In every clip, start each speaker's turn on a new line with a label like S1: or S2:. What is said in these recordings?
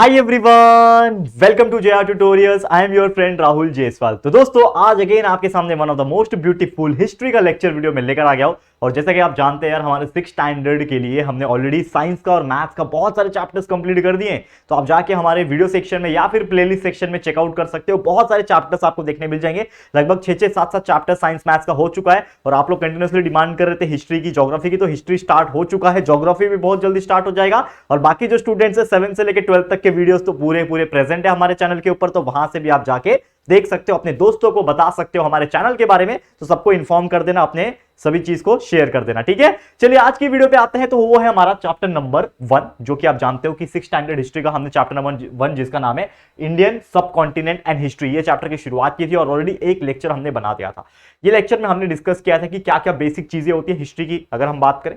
S1: Hi everyone, welcome to JR tutorials. I am your friend Rahul Jaiswal. तो दोस्तों, आज again आपके सामने one of the most beautiful history का लेक्चर वीडियो में लेकर आ गया हूं। और जैसा कि आप जानते हैं यार, हमारे 6th स्टैंडर्ड के लिए हमने ऑलरेडी साइंस का और मैथ्स का बहुत सारे चैप्टर्स कंप्लीट कर दिए हैं। तो आप जाके हमारे वीडियो सेक्शन में या फिर प्लेलिस्ट सेक्शन में चेकआउट कर सकते हो। बहुत सारे चैप्टर्स आपको देखने मिल जाएंगे। लगभग 6-6, 7-7 चैप्टर साइंस मैथ्स का हो चुका है। और आप लोग कंटिन्यूसली डिमांड कर रहे थे हिस्ट्री की, ज्योग्राफी की, तो हिस्ट्री स्टार्ट हो चुका है। ज्योग्राफी भी बहुत जल्दी स्टार्ट हो जाएगा। और बाकी जो स्टूडेंट्स है 7 से लेकर 12 तक के वीडियोस तो पूरे प्रेजेंट है हमारे चैनल के ऊपर। तो वहां से भी आप जाके देख सकते हो, अपने दोस्तों को बता सकते हो हमारे चैनल के बारे में। तो सबको इन्फॉर्म कर देना, अपने सभी चीज को शेयर कर देना, ठीक है। चलिए आज की वीडियो पे आते हैं। तो वो है हमारा चैप्टर नंबर 1, जो कि आप जानते हो कि 6th स्टैंडर्ड हिस्ट्री का हमने चैप्टर नंबर 1, जिसका नाम है इंडियन सब कॉन्टिनेंट एंड हिस्ट्री, ये चैप्टर की शुरुआत की थी। और ऑलरेडी एक लेक्चर हमने बना दिया था। ये लेक्चर में हमने डिस्कस किया था कि क्या क्या बेसिक चीजें होती है हिस्ट्री की, अगर हम बात करें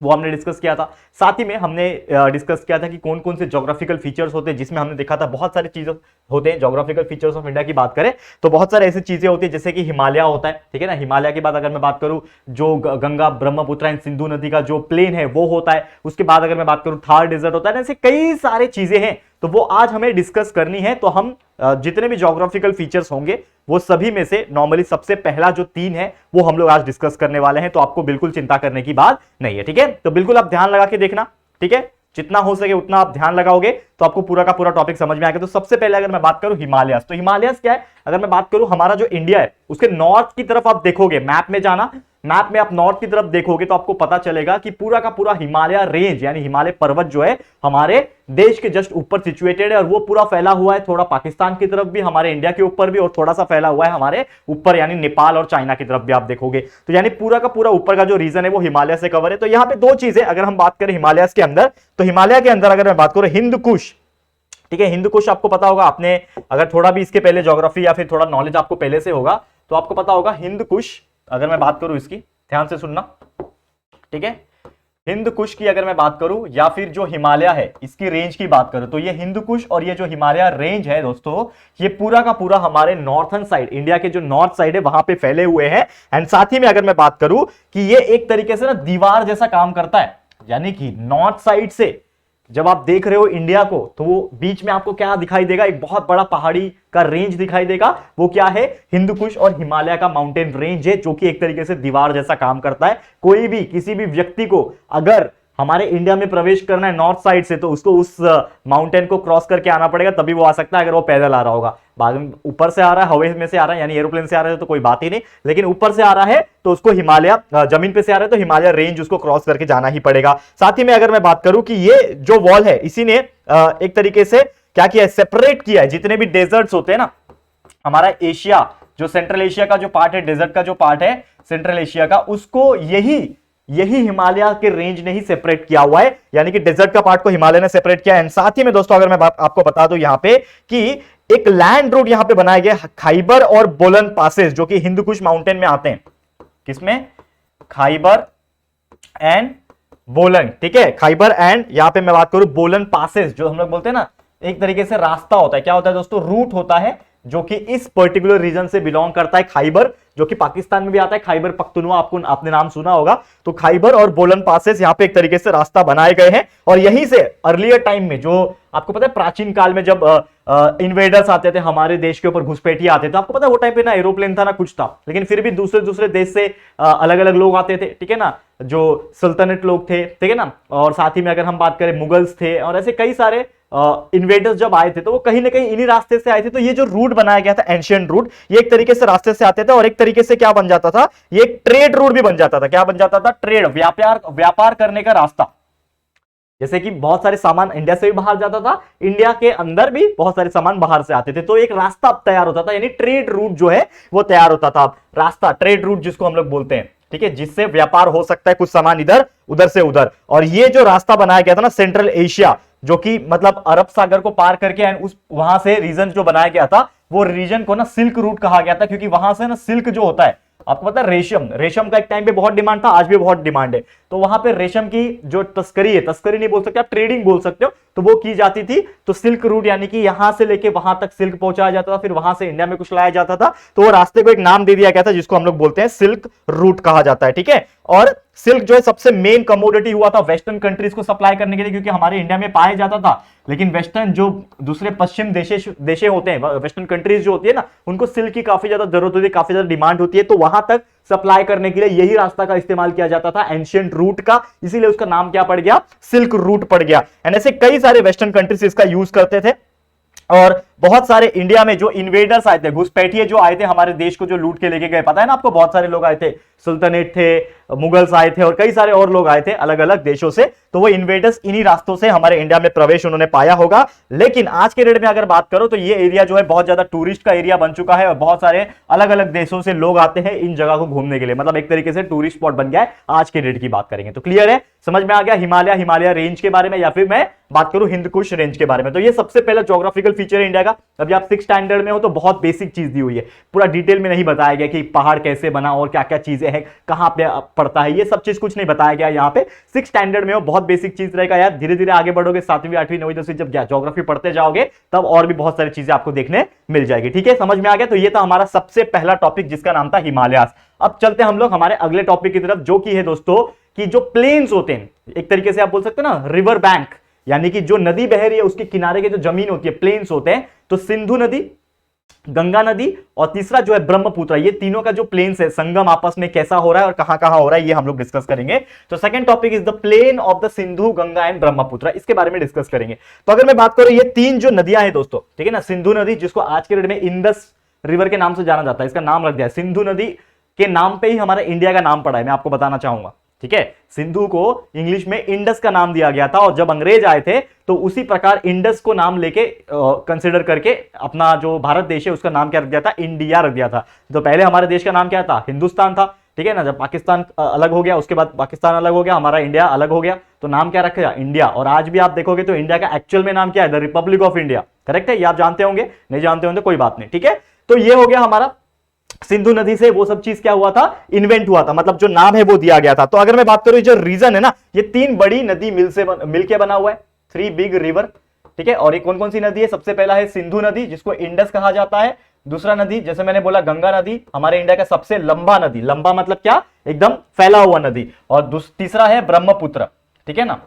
S1: वो हमने डिस्कस किया था। साथ ही में हमने डिस्कस किया था कि कौन कौन से ज्योग्राफिकल फीचर्स होते हैं, जिसमें हमने देखा था बहुत सारी चीजें होते हैं। ज्योग्राफिकल फीचर्स ऑफ इंडिया की बात करें तो बहुत सारे ऐसी चीजें होती है, जैसे कि हिमालय होता है, ठीक है ना। हिमालय के बाद अगर मैं बात करूं, जो गंगा ब्रह्मपुत्र एंड सिंधु नदी का जो प्लेन है वो होता है। उसके बाद अगर मैं बात करूं थार डेजर्ट होता है। ऐसे कई सारी चीजें हैं, तो वो आज हमें डिस्कस करनी है। तो हम जितने भी ज्योग्राफिकल फीचर्स होंगे वो सभी में से नॉर्मली सबसे पहला जो 3 है वो हम लोग आज डिस्कस करने वाले हैं। तो आपको बिल्कुल चिंता करने की बात नहीं है, ठीक है। तो बिल्कुल आप ध्यान लगा के देखना, ठीक है। जितना हो सके उतना आप ध्यान लगाओगे तो आपको पूरा का पूरा टॉपिक समझ में आएगा। तो सबसे पहले अगर मैं बात करूं हिमालयस, तो हिमालयस क्या है? अगर मैं बात करूं, हमारा जो इंडिया है उसके नॉर्थ की तरफ आप देखोगे, मैप में जाना, मैप में आप नॉर्थ की तरफ देखोगे तो आपको पता चलेगा कि पूरा का पूरा हिमालय रेंज यानी हिमालय पर्वत जो है हमारे देश के जस्ट ऊपर सिचुएटेड है। और वो पूरा फैला हुआ है थोड़ा पाकिस्तान की तरफ भी, हमारे इंडिया के ऊपर भी, और थोड़ा सा फैला हुआ है हमारे ऊपर यानी नेपाल और चाइना की तरफ भी आप देखोगे। तो यानी पूरा का पूरा ऊपर का जो रीजन है वो हिमालय से कवर है। तो यहां पे 2 चीजें अगर हम बात करें हिमालय के अंदर, तो हिमालय के अंदर अगर मैं बात करूं हिंद कुश, ठीक है। हिंद कुश आपको पता होगा, आपने अगर थोड़ा भी इसके पहले ज्योग्राफी या फिर थोड़ा नॉलेज आपको पहले से होगा तो आपको पता होगा हिंद कुश। अगर मैं बात करूं इसकी, ध्यान से सुनना, ठीक है। हिंद कुश की अगर मैं बात करूं या फिर जो हिमालय है इसकी रेंज की बात करूं, तो ये हिंद कुश और ये जो हिमालय रेंज है दोस्तों, ये पूरा का पूरा हमारे नॉर्थन साइड, इंडिया के जो नॉर्थ साइड है वहां पे फैले हुए हैं। एंड साथ ही में अगर मैं बात करूं कि ये एक तरीके से ना दीवार जैसा काम करता है, यानी कि नॉर्थ साइड से जब आप देख रहे हो इंडिया को, तो वो बीच में आपको क्या दिखाई देगा? एक बहुत बड़ा पहाड़ी का रेंज दिखाई देगा। वो क्या है? हिंद कुश और हिमालय का माउंटेन रेंज है, जो कि एक तरीके से दीवार जैसा काम करता है। कोई भी किसी भी व्यक्ति को अगर हमारे इंडिया में प्रवेश करना है नॉर्थ साइड से, तो उसको उस माउंटेन को क्रॉस करके आना पड़ेगा, तभी वो आ सकता है। अगर वो पैदल आ रहा होगा, बाद में ऊपर से आ रहा है, हवा में से आ रहा है, यानी एरोप्लेन से आ रहा है तो कोई बात ही नहीं, लेकिन ऊपर से आ रहा है तो उसको हिमालय, जमीन पे से आ रहा है तो हिमालय रेंज उसको क्रॉस करके जाना ही पड़ेगा। साथ ही में अगर मैं बात करूं कि ये जो वॉल है, इसी ने एक तरीके से क्या किया है? सेपरेट किया है जितने भी डेजर्ट्स होते हैं ना, हमारा एशिया, जो सेंट्रल एशिया का जो पार्ट है, डेजर्ट का जो पार्ट है सेंट्रल एशिया का, उसको यही हिमालय के रेंज ने ही सेपरेट किया हुआ है, यानी कि डेजर्ट का पार्ट को हिमालय ने सेपरेट किया है। एंड साथ ही में दोस्तों अगर मैं आपको बता दूं यहां पे कि एक लैंड रूट यहां पे बनाया गया, खाइबर और बोलन पासेस, जो कि हिंद कुश माउंटेन में आते हैं। किसमें? खाइबर एंड बोलन, ठीक है। खाइबर एंड यहां पे मैं बात करूं बोलन पासेस, जो हम लोग बोलते हैं ना, एक तरीके से रास्ता होता है। क्या होता है दोस्तों? रूट होता है, जो कि इस पर्टिकुलर रीजन से बिलोंग करता है। खाइबर, जो कि पाकिस्तान में भी आता है, खाइबर पख्तूनवा, आपने नाम सुना होगा। तो खाइबर और बोलन पासेस यहां पे एक तरीके से रास्ता बनाए गए हैं। और यहीं से अर्लियर टाइम में, जो आपको पता है प्राचीन काल में जब इन्वेडर्स आते थे हमारे देश के ऊपर, घुसपैठिए आते थे, आपको पता है वो टाइम पे ना एरोप्लेन था ना कुछ था, लेकिन फिर भी दूसरे देश से अलग अलग लोग आते थे, ठीक है ना, जो सल्तनत लोग थे, ठीक है ना। और साथ ही में अगर हम बात करें मुगल्स थे, और ऐसे कई सारे इन्वेडर्स जब आए थे तो वो कहीं ना कहीं इन्हीं रास्ते से आए थे। तो ये जो रूट बनाया गया था एंशिएंट रूट, ये एक तरीके से रास्ते से आते थे। और एक तरीके से क्या बन जाता था? ये एक ट्रेड रूट भी बन जाता था। क्या बन जाता था? ट्रेड, व्यापार करने का रास्ता। जैसे कि बहुत सारे सामान इंडिया से भी बाहर जाता था, इंडिया के अंदर भी बहुत सारे सामान बाहर से आते थे, तो एक रास्ता तैयार होता था, यानी ट्रेड रूट जो है वो तैयार होता था। रास्ता, ट्रेड रूट जिसको हम लोग बोलते हैं, ठीक है, जिससे व्यापार हो सकता है, कुछ सामान इधर उधर से उधर। और ये जो रास्ता बनाया गया था ना सेंट्रल एशिया, जो कि मतलब अरब सागर को पार करके एंड उस वहां से रीजन जो बनाया गया था, वो रीजन को ना सिल्क रूट कहा गया था, क्योंकि वहां से ना सिल्क जो होता है, आपको पता है रेशम का एक टाइम पे बहुत डिमांड था, आज भी बहुत डिमांड है। तो वहां पे रेशम की जो तस्करी है, तस्करी नहीं बोल सकते आप, ट्रेडिंग बोल सकते हो, तो वो की जाती थी। तो सिल्क रूट यानी कि यहां से लेके वहां तक सिल्क पहुंचाया जाता था, फिर वहां से इंडिया में कुछ लाया जाता था। तो वो रास्ते को एक नाम दे दिया गया था जिसको हम लोग बोलते हैं सिल्क रूट कहा जाता है, ठीक है। और सिल्क जो है सबसे मेन कमोडिटी हुआ था वेस्टर्न कंट्रीज को सप्लाई करने के लिए, क्योंकि हमारे इंडिया में पाया जाता था, लेकिन वेस्टर्न जो दूसरे पश्चिम देशे होते हैं, वेस्टर्न कंट्रीज जो होती है ना, उनको सिल्क की काफी ज्यादा जरूरत होती है, काफी ज्यादा डिमांड होती है। तो वहां तक सप्लाई करने के लिए यही रास्ता का इस्तेमाल किया जाता था, एंशिएंट रूट का, इसीलिए उसका नाम क्या पड़ गया, सिल्क रूट पड़ गया। एंड ऐसे कई सारे वेस्टर्न कंट्रीज इसका यूज करते थे। और बहुत सारे इंडिया में जो इन्वेडर्स आए थे, घुसपैठिए जो आए थे हमारे देश को, जो लूट के लेके गए, पता है ना आपको, बहुत सारे लोग आए थे, सुल्तानेट थे, मुगल्स आए थे और कई सारे और लोग आए थे अलग अलग देशों से। तो वो इन्वेडर्स इन्हीं रास्तों से हमारे इंडिया में प्रवेश उन्होंने पाया होगा। लेकिन आज के डेट में अगर बात करो तो ये एरिया जो है बहुत ज्यादा टूरिस्ट का एरिया बन चुका है और बहुत सारे अलग अलग देशों से लोग आते हैं इन जगह को घूमने के लिए, मतलब एक तरीके से टूरिस्ट स्पॉट बन गया है आज के डेट की बात करेंगे तो। क्लियर है, समझ में आ गया हिमालय रेंज के बारे में, या फिर मैं बात करूं हिंद कुश रेंज के बारे में। तो ये सबसे पहला ज्योग्राफिकल फीचर है इंडिया का। अभी आप 6th स्टैंडर्ड में हो तो बहुत बेसिक चीज दी हुई है, पूरा डिटेल में नहीं बताया गया कि पहाड़ कैसे बना और क्या क्या चीजें हैं, कहां पे पड़ता है, ये सब चीज कुछ नहीं बताया गया यहाँ पे। 6th स्टैंडर्ड में हो, बहुत बेसिक चीज रहेगा यार। धीरे धीरे आगे बढ़ोगे, 7वीं 8वीं 9वीं 10वीं जब ज्योग्राफी पढ़ते जाओगे तब और भी बहुत सारी चीजें आपको देखने मिल जाएगी, ठीक है, समझ में आ गया। तो ये था हमारा सबसे पहला टॉपिक जिसका नाम था हिमालयास। अब चलते हैं हम लोग हमारे अगले टॉपिक की तरफ, जो कि है दोस्तों कि जो प्लेन्स होते हैं, एक तरीके से आप बोल सकते हैं ना रिवर बैंक, यानी कि जो नदी बह रही है उसके किनारे के जो जमीन होती है, प्लेन्स होते हैं। तो सिंधु नदी, गंगा नदी और तीसरा जो है ब्रह्मपुत्र, ये तीनों का जो प्लेन्स है संगम आपस में कैसा हो रहा है और कहां कहां हो रहा है, ये हम लोग डिस्कस करेंगे। तो second topic is the plain of the Sindhu, Ganga and Brahmaputra, इसके बारे में डिस्कस करेंगे। तो अगर मैं बात करूं ये तीन जो नदियां हैं दोस्तों, ठीक है ना, सिंधु नदी जिसको आज के डेट में इंडस रिवर के नाम से जाना जाता है, इसका नाम रख दिया सिंधु नदी के नाम पे ही हमारा इंडिया का नाम पड़ा है, मैं आपको बताना चाहूंगा, ठीक है। सिंधु को इंग्लिश में इंडस का नाम दिया गया था और जब अंग्रेज आए थे तो उसी प्रकार इंडस को नाम लेके कंसिडर करके अपना जो भारत देश है उसका नाम क्या रख दिया था, इंडिया रख दिया था। तो पहले हमारे देश का नाम क्या था, हिंदुस्तान था, ठीक है ना। जब पाकिस्तान अलग हो गया, उसके बाद पाकिस्तान अलग हो गया, हमारा इंडिया अलग हो गया, तो नाम क्या रखा, इंडिया। और आज भी आप देखोगे तो इंडिया का एक्चुअल में नाम क्या है, the Republic of India, correct है, ये आप जानते होंगे, नहीं जानते होंगे कोई बात नहीं, ठीक है। तो ये हो गया हमारा सिंधु नदी से वो सब चीज क्या हुआ था, इन्वेंट हुआ था, मतलब जो नाम है वो दिया गया था। तो अगर मैं बात करूं जो रीजन है ना, ये तीन बड़ी नदी मिलके बना हुआ है, 3 बिग रिवर, ठीक है। और ये कौन कौन सी नदी है, सबसे पहला है सिंधु नदी जिसको इंडस कहा जाता है। दूसरा नदी जैसे मैंने बोला गंगा नदी, हमारे इंडिया का सबसे लंबा नदी, लंबा मतलब क्या, एकदम फैला हुआ नदी। और तीसरा है ब्रह्मपुत्र, ठीक है ना,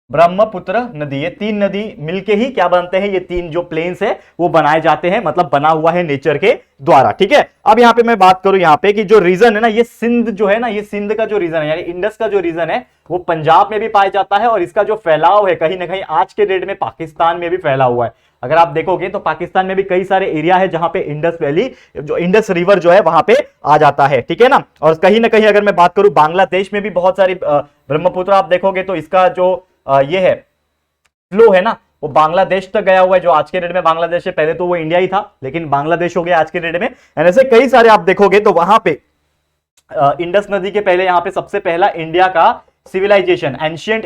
S1: ब्रह्मपुत्र नदी। ये तीन नदी मिलके ही क्या बनते हैं, ये तीन जो प्लेन्स है वो बनाए जाते हैं, मतलब बना हुआ है नेचर के द्वारा, ठीक है। अब यहाँ पे मैं बात करूं यहाँ पे कि जो रीजन है ना, ये सिंध जो है ना, ये सिंध का जो रीजन है यानी इंडस का जो रीजन है वो पंजाब में भी पाया जाता है और इसका जो फैलाव है कहीं ना कहीं आज के डेट में पाकिस्तान में भी फैला हुआ है। अगर आप देखोगे तो पाकिस्तान में भी कई सारे एरिया है जहां पे इंडस वैली जो इंडस रिवर जो है वहां पे आ जाता है, ठीक है ना। और कहीं ना कहीं अगर मैं बात करूं बांग्लादेश में भी बहुत सारी ब्रह्मपुत्र आप देखोगे तो इसका जो ये है फ्लो है ना, वो बांग्लादेश तक गया हुआ है, जो आज के डेट में बांग्लादेश है, पहले तो वो इंडिया ही था लेकिन बांग्लादेश हो गया आज के डेट में। ऐसे कई सारे आप देखोगे तो वहां पे इंडस नदी के पहले यहां पे सबसे पहला इंडिया का सिविलाइजेशन, एंशिएंट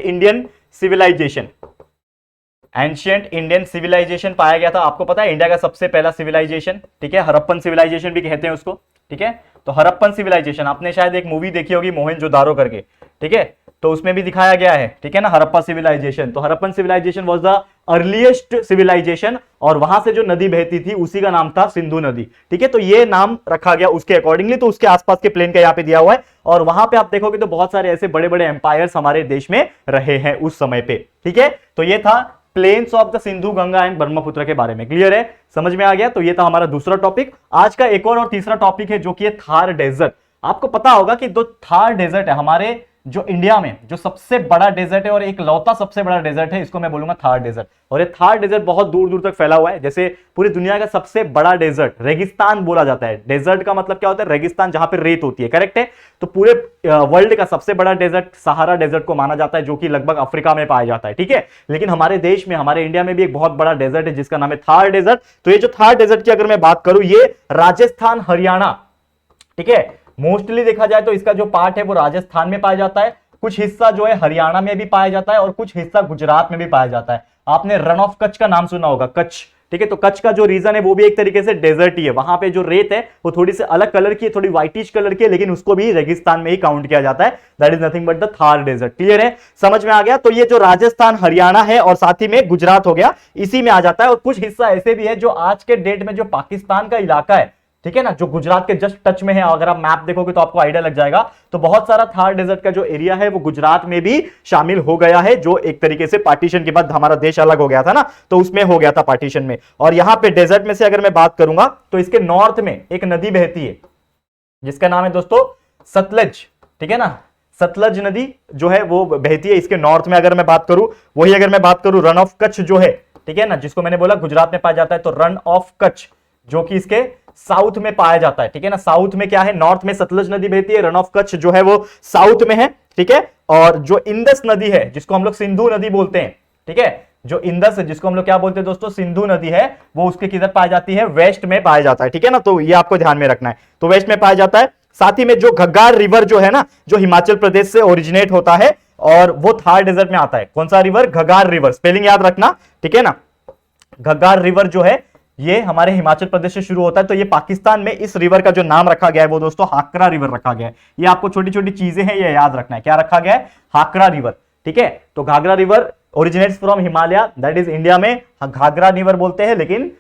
S1: इंडियन सिविलाइजेशन पाया गया था। आपको पता है इंडिया का सबसे पहला सिविलाइजेशन, ठीक है, हड़प्पन सिविलाइजेशन भी कहते हैं उसको, ठीक है। तो हड़प्पन सिविलाइजेशन, आपने शायद एक मूवी देखी होगी मोहनजोदारो करके, ठीक है, तो उसमें भी दिखाया गया है, ठीक है ना, हड़प्पा सिविलाइजेशन। तो Harappan civilization was the earliest civilization और वहां से जो नदी बहती थी उसी का नाम था सिंधु नदी, ठीक है। तो ये नाम रखा गया उसके अकॉर्डिंगली, तो उसके आसपास के प्लेन का यहाँ पे दिया हुआ है। और वहां पे आप देखोगे तो बहुत सारे ऐसे बड़े बड़े एम्पायर्स हमारे देश में रहे हैं उस समय पे, ठीक है। तो ये था plains of the Sindhu, Ganga and Brahmaputra के बारे में, क्लियर है, समझ में आ गया। तो ये था हमारा दूसरा टॉपिक। आज का एक और तीसरा टॉपिक है जो कि है थार डेजर्ट। आपको पता होगा कि दो थार डेजर्ट है हमारे जो इंडिया में, जो सबसे बड़ा डेजर्ट है और एक लौता सबसे बड़ा डेजर्ट है, इसको मैं बोलूंगा थार डेजर्ट। और ये थार डेजर्ट बहुत दूर दूर तक फैला हुआ है, जैसे पूरी दुनिया का सबसे बड़ा डेजर्ट रेगिस्तान बोला जाता है। डेजर्ट का मतलब क्या होता है, रेगिस्तान जहां पे रेत होती है, करेक्ट है। तो पूरे वर्ल्ड का सबसे बड़ा डेजर्ट सहारा डेजर्ट को माना जाता है, जो कि लगभग अफ्रीका में पाया जाता है, ठीक है। लेकिन हमारे देश में, हमारे इंडिया में भी एक बहुत बड़ा डेजर्ट है जिसका नाम है थार डेजर्ट। तो ये जो थार डेजर्ट की अगर मैं बात करूं, ये राजस्थान, हरियाणा, ठीक है, मोस्टली देखा जाए तो इसका जो पार्ट है वो राजस्थान में पाया जाता है, कुछ हिस्सा जो है हरियाणा में भी पाया जाता है और कुछ हिस्सा गुजरात में भी पाया जाता है। आपने रन ऑफ कच्छ का नाम सुना होगा, कच्छ, ठीक है। तो कच्छ का जो रीजन है वो भी एक तरीके से डेजर्ट ही है, वहां पे जो रेत है वो थोड़ी सी अलग कलर की है, थोड़ी व्हाइटिश कलर की है, लेकिन उसको भी रेगिस्तान में ही काउंट किया जाता है। That is nothing but the Thar desert. Clear है, समझ में आ गया। तो ये जो राजस्थान हरियाणा है और साथ ही में गुजरात हो गया, इसी में आ जाता है। और कुछ हिस्सा ऐसे भी है जो आज के डेट में जो पाकिस्तान का इलाका है, ठीक है ना, जो गुजरात के जस्ट टच में है, अगर आप मैप देखोगे तो आपको आइडिया लग जाएगा। तो बहुत सारा थार डेजर्ट का जो एरिया है वो गुजरात में भी शामिल हो गया है, जो एक तरीके से पार्टीशन के बाद हमारा देश अलग हो गया था ना, तो उसमें हो गया था पार्टीशन में। और यहां पे डेजर्ट में से अगर मैं बात करूंगा तो इसके नॉर्थ में एक नदी बहती है जिसका नाम है दोस्तों सतलज, ठीक है ना। सतलज नदी जो है वो बहती है इसके नॉर्थ में। अगर मैं बात करूं, वही अगर मैं बात करूं रन ऑफ कच्छ जो है, ठीक है ना, जिसको मैंने बोला गुजरात में पाया जाता है, तो रन ऑफ कच्छ जो कि इसके साउथ में पाया जाता है, ठीक है ना। साउथ में क्या है, नॉर्थ में सतलज नदी बहती है, रन ऑफ कच्छ जो है वो साउथ में है, ठीक है। और जो इंदस नदी है जिसको हम लोग सिंधु नदी बोलते हैं, ठीक है, जो इंदस है जिसको हम लोग क्या बोलते हैं दोस्तों, सिंधु नदी है, वो उसके किधर पाई जाती है, वेस्ट में पाया जाता है, ठीक है ना। तो ये आपको ध्यान में रखना है, तो वेस्ट में पाया जाता है। साथ ही में जो घग्गार रिवर जो है ना, जो हिमाचल प्रदेश से ओरिजिनेट होता है और वो थार डेजर्ट में आता है। कौन सा रिवर, घग्गार रिवर, स्पेलिंग याद रखना, ठीक है ना। घग्गार रिवर जो है ये हमारे हिमाचल प्रदेश से शुरू होता है। तो ये पाकिस्तान में इस रिवर का जो नाम रखा गया है वो दोस्तों हाकरा रिवर रखा गया है। ये आपको छोटी छोटी चीजें हैं, ये याद रखना है। क्या रखा गया है, हाकरा रिवर, ठीक है। तो Ghaghara river originates from Himalaya, that is India में घाघरा रिवर बोलते हैं, लेकिन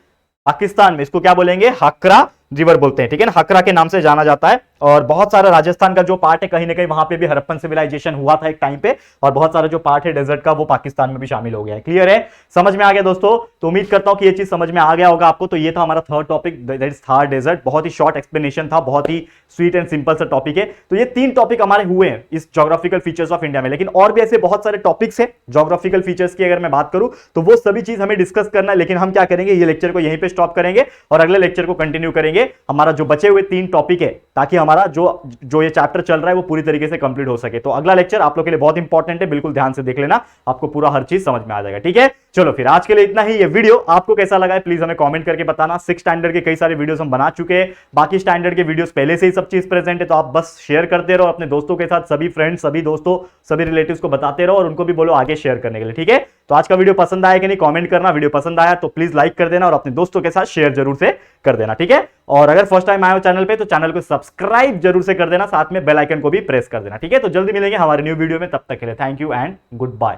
S1: पाकिस्तान में इसको क्या बोलेंगे, हाकरा रिवर बोलते हैं, ठीक है ना। हाकरा के नाम से जाना जाता है। और बहुत सारा राजस्थान का जो पार्ट है कहीं ना कहीं वहां पे भी हड़प्पन सिविलाइजेशन हुआ था एक टाइम पे, और बहुत सारा जो पार्ट है डेजर्ट का वो पाकिस्तान में भी शामिल हो गया है। क्लियर है, समझ में आ गया दोस्तों। तो उम्मीद करता हूं कि ये चीज समझ में आ गया होगा आपको। तो ये था हमारा third topic, that is Thar desert. बहुत ही शॉर्ट एक्सप्लेनेशन था, बहुत ही स्वीट एंड सिंपल सा टॉपिक है। तो ये 3 टॉपिक हमारे हुए हैं इस ज्योग्राफिकल फीचर्स ऑफ इंडिया में, लेकिन और भी ऐसे बहुत सारे टॉपिक्स हैं ज्योग्राफिकल फीचर्स की अगर मैं बात करूं तो वो सभी चीज हमें डिस्कस करना है। लेकिन हम क्या करेंगे, ये लेक्चर को यहीं पे स्टॉप करेंगे और अगले लेक्चर को कंटिन्यू करेंगे। हमारा जो बचे हुए 3 टॉपिक है, ताकि हमारा जो ये चैप्टर चल रहा है वो पूरी तरीके से कंप्लीट हो सके। तो अगला लेक्चर आप लोग के लिए बहुत इंपॉर्टेंट है, बिल्कुल ध्यान से देख लेना, आपको पूरा हर चीज समझ में आ जाएगा, ठीक है। चलो फिर आज के लिए इतना ही। ये वीडियो आपको कैसा लगा है प्लीज हमें कमेंट करके बताना। 6 स्टैंडर्ड के कई सारे वीडियोस हम बना चुके हैं, बाकी स्टैंडर्ड के वीडियोस पहले से ही सब चीज प्रेजेंट है, तो आप बस शेयर करते रहो अपने दोस्तों के साथ, सभी फ्रेंड्स, सभी दोस्तों, सभी रिलेटिव्स को बताते रहो और उनको भी बोलो आगे शेयर करने के लिए, ठीक है। तो आज का वीडियो पसंद आया कि नहीं कमेंट करना, वीडियो पसंद आया तो प्लीज लाइक कर देना और अपने दोस्तों के साथ शेयर जरूर से कर देना, ठीक है। और अगर फर्स्ट टाइम आए हो चैनल पे तो चैनल को सब्सक्राइब जरूर से कर देना, साथ में बेल आइकन को भी प्रेस कर देना, ठीक है। तो जल्दी मिलेंगे हमारे न्यू वीडियो में, तब तक के लिए thank you and good bye.